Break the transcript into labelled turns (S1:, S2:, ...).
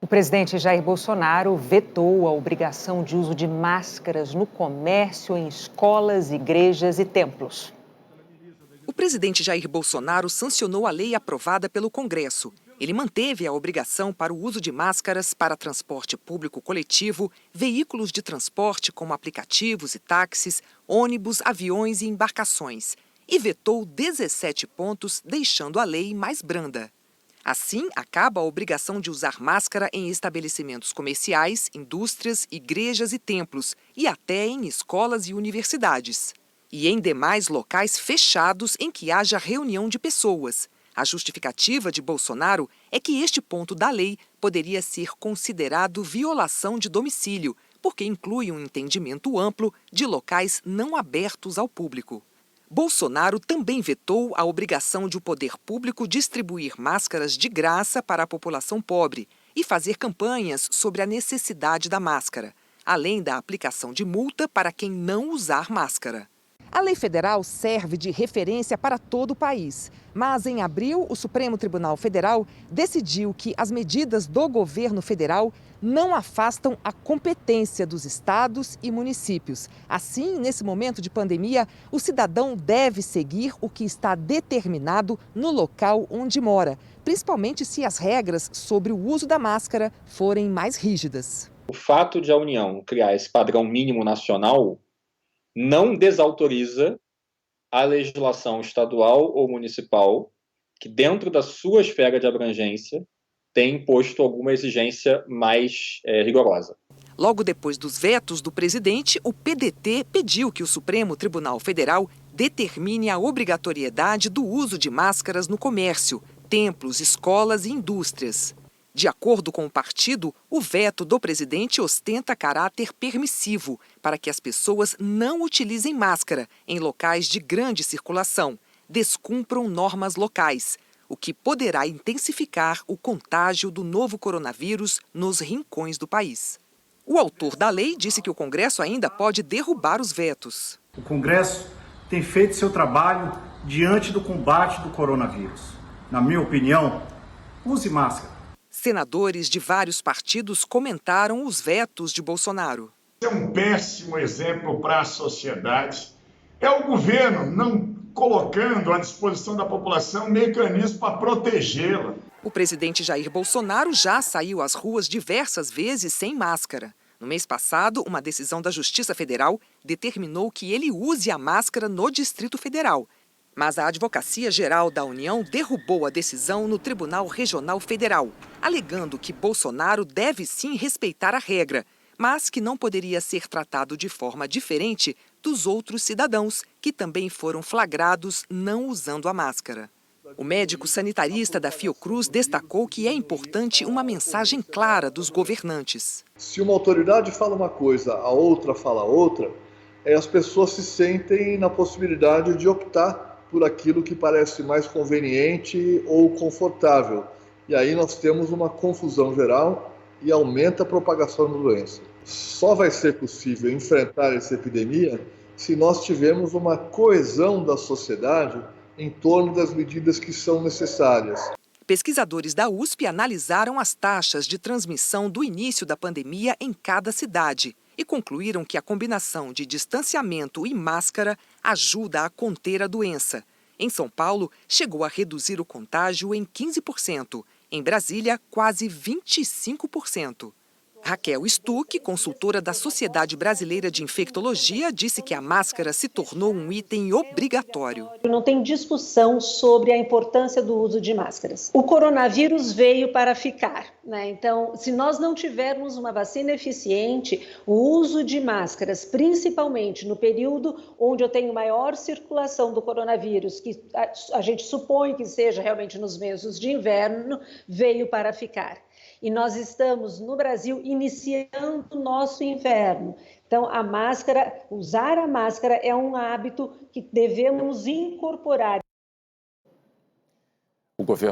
S1: O presidente Jair Bolsonaro vetou a obrigação de uso de máscaras no comércio, em escolas, igrejas e templos.
S2: O presidente Jair Bolsonaro sancionou a lei aprovada pelo Congresso. Ele manteve a obrigação para o uso de máscaras para transporte público coletivo, veículos de transporte como aplicativos e táxis, ônibus, aviões e embarcações. E vetou 17 pontos, deixando a lei mais branda. Assim, acaba a obrigação de usar máscara em estabelecimentos comerciais, indústrias, igrejas e templos, e até em escolas e universidades. E em demais locais fechados em que haja reunião de pessoas. A justificativa de Bolsonaro é que este ponto da lei poderia ser considerado violação de domicílio, porque inclui um entendimento amplo de locais não abertos ao público. Bolsonaro também vetou a obrigação de o poder público distribuir máscaras de graça para a população pobre e fazer campanhas sobre a necessidade da máscara, além da aplicação de multa para quem não usar máscara. A lei federal serve de referência para todo o país, mas em abril o Supremo Tribunal Federal decidiu que as medidas do governo federal não afastam a competência dos estados e municípios. Assim, nesse momento de pandemia, o cidadão deve seguir o que está determinado no local onde mora, principalmente se as regras sobre o uso da máscara forem mais rígidas.
S3: O fato de a União criar esse padrão mínimo nacional não desautoriza a legislação estadual ou municipal que, dentro da sua esfera de abrangência, tem imposto alguma exigência mais rigorosa.
S2: Logo depois dos vetos do presidente, o PDT pediu que o Supremo Tribunal Federal determine a obrigatoriedade do uso de máscaras no comércio, templos, escolas e indústrias. De acordo com o partido, o veto do presidente ostenta caráter permissivo para que as pessoas não utilizem máscara em locais de grande circulação, descumpram normas locais, o que poderá intensificar o contágio do novo coronavírus nos rincões do país. O autor da lei disse que o Congresso ainda pode derrubar os vetos.
S4: O Congresso tem feito seu trabalho diante do combate do coronavírus. Na minha opinião, use máscara.
S2: Senadores de vários partidos comentaram os vetos de Bolsonaro.
S5: É um péssimo exemplo para a sociedade. É o governo não colocando à disposição da população mecanismos para protegê-la.
S2: O presidente Jair Bolsonaro já saiu às ruas diversas vezes sem máscara. No mês passado, uma decisão da Justiça Federal determinou que ele use a máscara no Distrito Federal. Mas a Advocacia Geral da União derrubou a decisão no Tribunal Regional Federal, alegando que Bolsonaro deve sim respeitar a regra, mas que não poderia ser tratado de forma diferente dos outros cidadãos que também foram flagrados não usando a máscara. O médico sanitarista da Fiocruz destacou que é importante uma mensagem clara dos governantes.
S6: Se uma autoridade fala uma coisa, a outra fala outra, as pessoas se sentem na possibilidade de optar por aquilo que parece mais conveniente ou confortável. E aí nós temos uma confusão geral e aumenta a propagação da doença. Só vai ser possível enfrentar essa epidemia se nós tivermos uma coesão da sociedade em torno das medidas que são necessárias.
S2: Pesquisadores da USP analisaram as taxas de transmissão do início da pandemia em cada cidade e concluíram que a combinação de distanciamento e máscara ajuda a conter a doença. Em São Paulo, chegou a reduzir o contágio em 15%. Em Brasília, quase 25%. Raquel Stuck, consultora da Sociedade Brasileira de Infectologia, disse que a máscara se tornou um item obrigatório.
S7: Não tem discussão sobre a importância do uso de máscaras. O coronavírus veio para ficar, né? Então, se nós não tivermos uma vacina eficiente, o uso de máscaras, principalmente no período onde eu tenho maior circulação do coronavírus, que a gente supõe que seja realmente nos meses de inverno, veio para ficar. E nós estamos, no Brasil, iniciando o nosso inverno. Então, a máscara, usar a máscara é um hábito que devemos incorporar.
S8: O governo